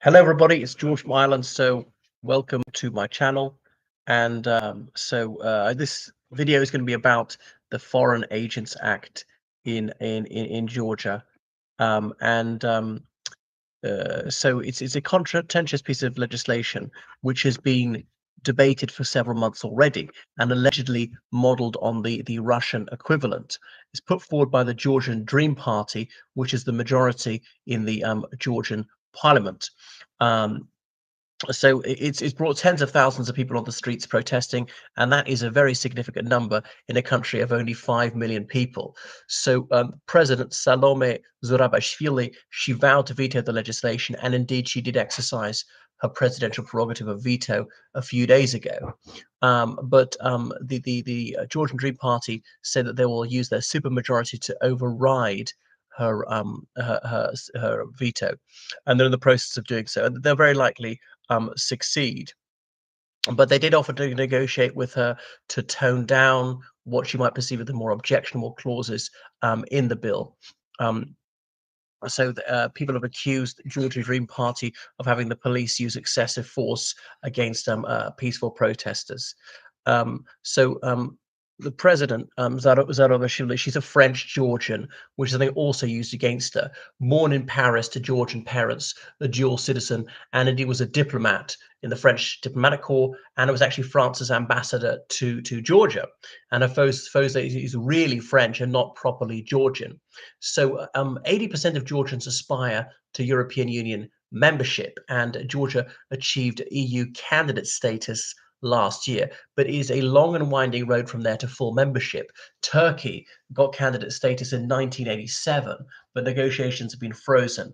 Hello, everybody. It's George from Ireland. So, welcome to my channel. And this video is going to be about the Foreign Agents Act in Georgia. And so it's a contentious piece of legislation which has been debated for several months already and allegedly modeled on the Russian equivalent. It's put forward by the Georgian Dream Party, which is the majority in the Georgian parliament. Um, it's brought tens of thousands of people on the streets protesting, and that is a very significant number in a country of only 5 million people. So President Salome Zurabishvili, she vowed to veto the legislation, and indeed she did exercise her presidential prerogative of veto a few days ago. But the Georgian Dream Party said that they will use their supermajority to override her veto, and they're in the process of doing so, and they're very likely succeed. But they did offer to negotiate with her to tone down what she might perceive as the more objectionable clauses in the bill. Um, People have accused Georgia Dream Party of having the police use excessive force against peaceful protesters. So the president, Zarobashvili, she's a French Georgian, which I think also used against her. Born in Paris to Georgian parents, a dual citizen, and indeed was a diplomat in the French diplomatic corps, and it was actually France's ambassador to Georgia. And her foes is really French and not properly Georgian. So 80% of Georgians aspire to European Union membership, and Georgia achieved EU candidate status last year, but it is a long and winding road from there to full membership. Turkey got candidate status in 1987, but negotiations have been frozen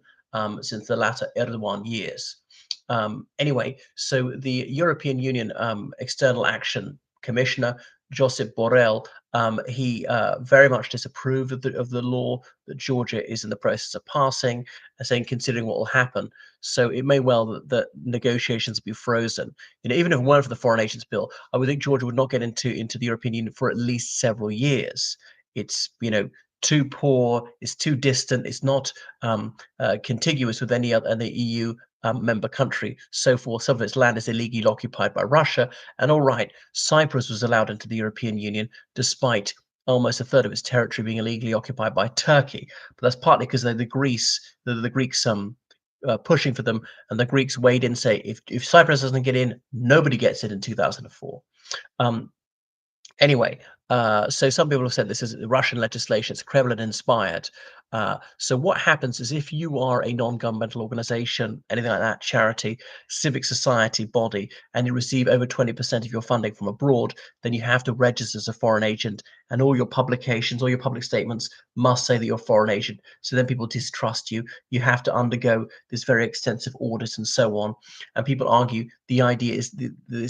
since the latter Erdogan years. Anyway, so the European Union External Action Commissioner Josep Borrell, he very much disapproved of the law that Georgia is in the process of passing, saying considering what will happen. So it may well that negotiations be frozen. Even if it weren't for the Foreign Agents Bill, I would think Georgia would not get into the European Union for at least several years. It's too poor, it's too distant, it's not contiguous with any other EU member country. So forth. Some of its land is illegally occupied by Russia. And all right, Cyprus was allowed into the European Union despite almost a third of its territory being illegally occupied by Turkey. But that's partly because the Greeks pushing for them, and the Greeks weighed in, say if Cyprus doesn't get in, nobody gets in 2004. Um, Anyway, so some people have said this is Russian legislation, it's Kremlin inspired. So what happens is if you are a non-governmental organization, anything like that, charity, civic society body, and you receive over 20% of your funding from abroad, then you have to register as a foreign agent, and all your publications, all your public statements must say that you're a foreign agent. So then people distrust you. You have to undergo this very extensive audit and so on. And people argue the idea is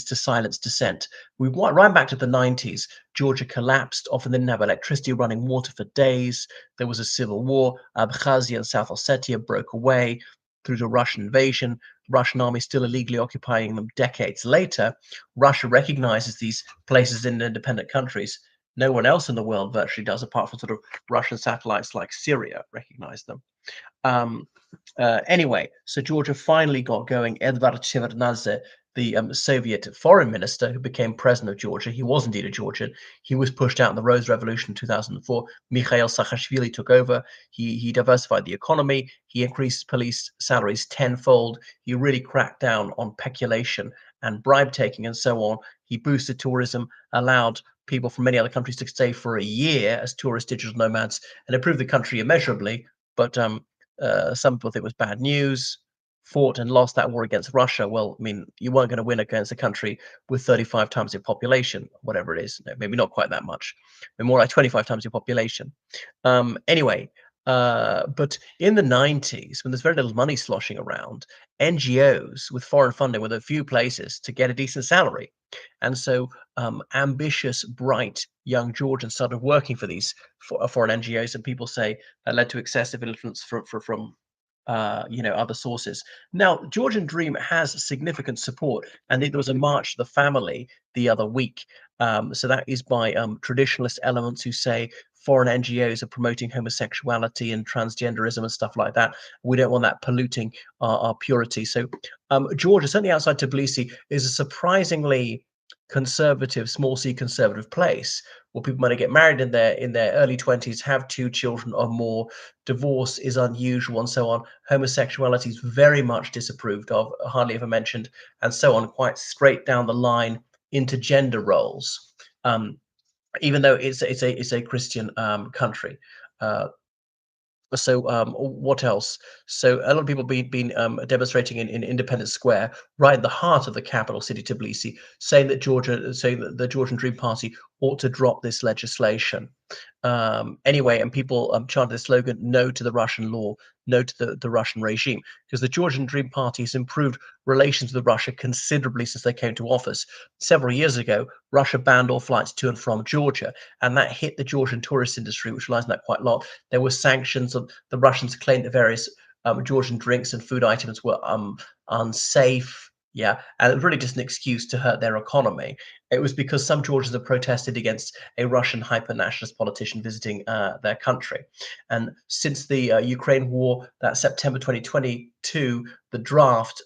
to silence dissent. We went right back to the 90s. Georgia collapsed, often didn't have electricity, running water for days. There was a civil war. Abkhazia and South Ossetia broke away through the Russian invasion. Russian army still illegally occupying them decades later. Russia recognizes these places in independent countries. No one else in the world virtually does, apart from sort of Russian satellites like Syria recognize them. Um, anyway, so Georgia finally got going. Edvard Shevardnadze, the Soviet foreign minister who became president of Georgia, he was indeed a Georgian. He was pushed out in the Rose Revolution in 2004. Mikhail Saakashvili took over. He diversified the economy. He increased police salaries tenfold. He really cracked down on peculation and bribe taking and so on. He boosted tourism, allowed people from many other countries to stay for a year as tourist digital nomads, and improved the country immeasurably. But some people think it was bad news. Fought and lost that war against Russia. Well, I mean, you weren't going to win against a country with 35 times your population, whatever it is. No, maybe not quite that much, but more like 25 times your population. Anyway, but in the 90s, when there's very little money sloshing around, NGOs with foreign funding were the few places to get a decent salary. And so ambitious, bright young Georgians started working for these foreign NGOs, and people say that led to excessive influence from other sources. Now, Georgian Dream has significant support, and there was a march to the family the other week. So that is by traditionalist elements who say foreign NGOs are promoting homosexuality and transgenderism and stuff like that. We don't want that polluting our purity. So Georgia, certainly outside Tbilisi, is a surprisingly conservative, small c conservative place where people might get married in their early 20s, have two children or more. Divorce is unusual and so on. Homosexuality is very much disapproved of, hardly ever mentioned, and so on, quite straight down the line into gender roles. Even though it's a Christian country. Uh, so what else? So a lot of people been demonstrating in Independence Square, right in the heart of the capital city, Tbilisi, saying that the Georgian Dream Party ought to drop this legislation. Anyway, and people chanted the slogan "No to the Russian law, no to the Russian regime," because the Georgian Dream Party has improved relations with Russia considerably since they came to office. Several years ago, Russia banned all flights to and from Georgia, and that hit the Georgian tourist industry, which relies on that quite a lot. There were sanctions. Of the Russians claimed that various Georgian drinks and food items were unsafe. Yeah, and it was really just an excuse to hurt their economy. It was because some Georgians have protested against a Russian hyper-nationalist politician visiting their country. And since the Ukraine war, that September 2022, the draft,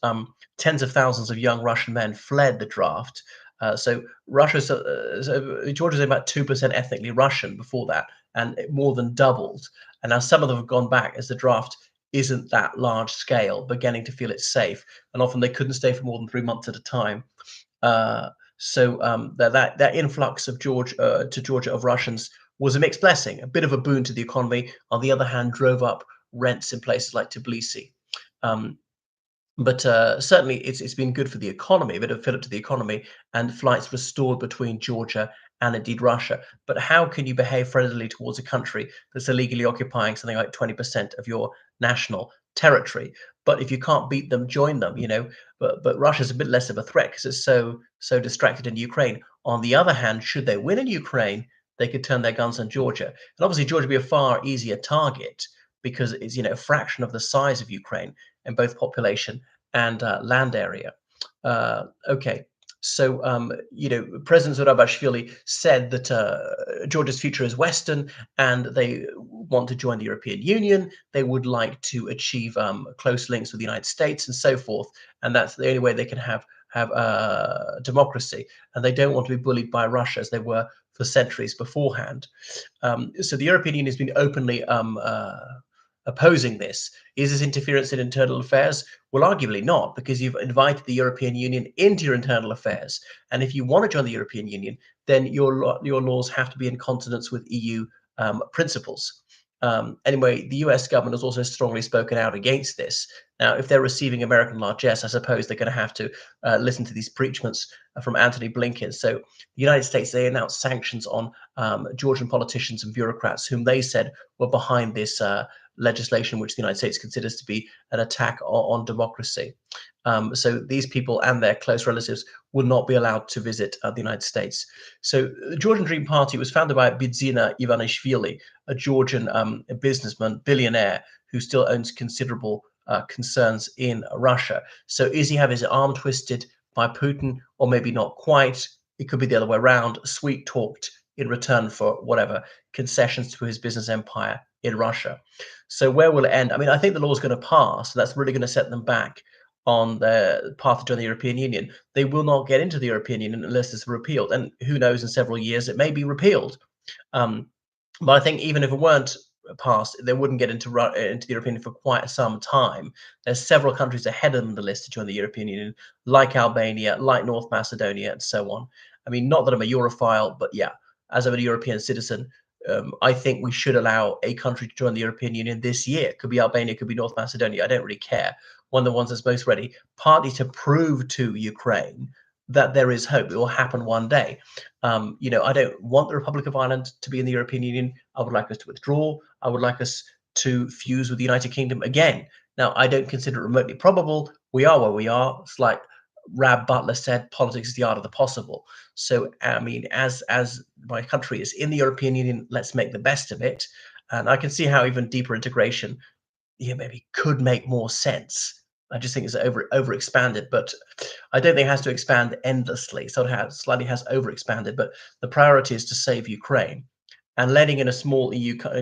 tens of thousands of young Russian men fled the draft. So Georgia's about 2% ethnically Russian before that, and it more than doubled. And now some of them have gone back as the draft isn't that large scale, beginning to feel it's safe. And often they couldn't stay for more than 3 months at a time. That influx of Georgia of Russians was a mixed blessing, a bit of a boon to the economy. On the other hand, drove up rents in places like Tbilisi. Um, but certainly, it's been good for the economy, a bit of fillip to the economy, and flights restored between Georgia and indeed Russia. But how can you behave friendly towards a country that's illegally occupying something like 20% of your national territory? But if you can't beat them, join them. But Russia's a bit less of a threat because it's so distracted in Ukraine. On the other hand, should they win in Ukraine, they could turn their guns on Georgia, and obviously Georgia would be a far easier target because it's a fraction of the size of Ukraine in both population and land area. Okay, so President Zurabashvili said that Georgia's future is Western, and they want to join the European Union. They would like to achieve close links with the United States and so forth, and that's the only way they can have democracy. And they don't want to be bullied by Russia as they were for centuries beforehand. So the European Union has been openly opposing this. Is this interference in internal affairs? Well, arguably not, because you've invited the European Union into your internal affairs. And if you want to join the European Union, then your laws have to be in consonance with EU principles. Anyway, the US government has also strongly spoken out against this. Now, if they're receiving American largesse, I suppose they're going to have to listen to these preachments from Antony Blinken. So the United States, they announced sanctions on Georgian politicians and bureaucrats whom they said were behind this legislation, which the United States considers to be an attack on democracy. So these people and their close relatives will not be allowed to visit the United States. So the Georgian Dream Party was founded by Bidzina Ivanishvili, a Georgian businessman, billionaire, who still owns considerable concerns in Russia. So is he have his arm twisted by Putin, or maybe not quite? It could be the other way around, sweet talked in return for whatever concessions to his business empire in Russia. So where will it end? I mean, I think the law is going to pass. And that's really going to set them back on the path to join the European Union. They will not get into the European Union unless it's repealed. And who knows, in several years, it may be repealed. But I think even if it weren't passed, they wouldn't get into the European Union for quite some time. There's several countries ahead of them on the list to join the European Union, like Albania, like North Macedonia, and so on. I mean, not that I'm a Europhile, but yeah, as I'm a European citizen, I think we should allow a country to join the European Union this year. It could be Albania, it could be North Macedonia. I don't really care. One of the ones that's most ready, partly to prove to Ukraine that there is hope. It will happen one day. I don't want the Republic of Ireland to be in the European Union. I would like us to withdraw. I would like us to fuse with the United Kingdom again. Now, I don't consider it remotely probable. We are where we are. It's like Rab Butler said, politics is the art of the possible. So, I mean, as my country is in the European Union, let's make the best of it. And I can see how even deeper integration, maybe could make more sense. I just think it's over expanded, but I don't think it has to expand endlessly. So it has slightly has over expanded, but the priority is to save Ukraine. and letting in a small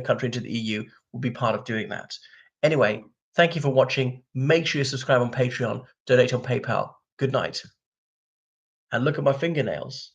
country into the EU will be part of doing that. Anyway, thank you for watching. Make sure you subscribe on Patreon, donate on PayPal. Good night. And look at my fingernails.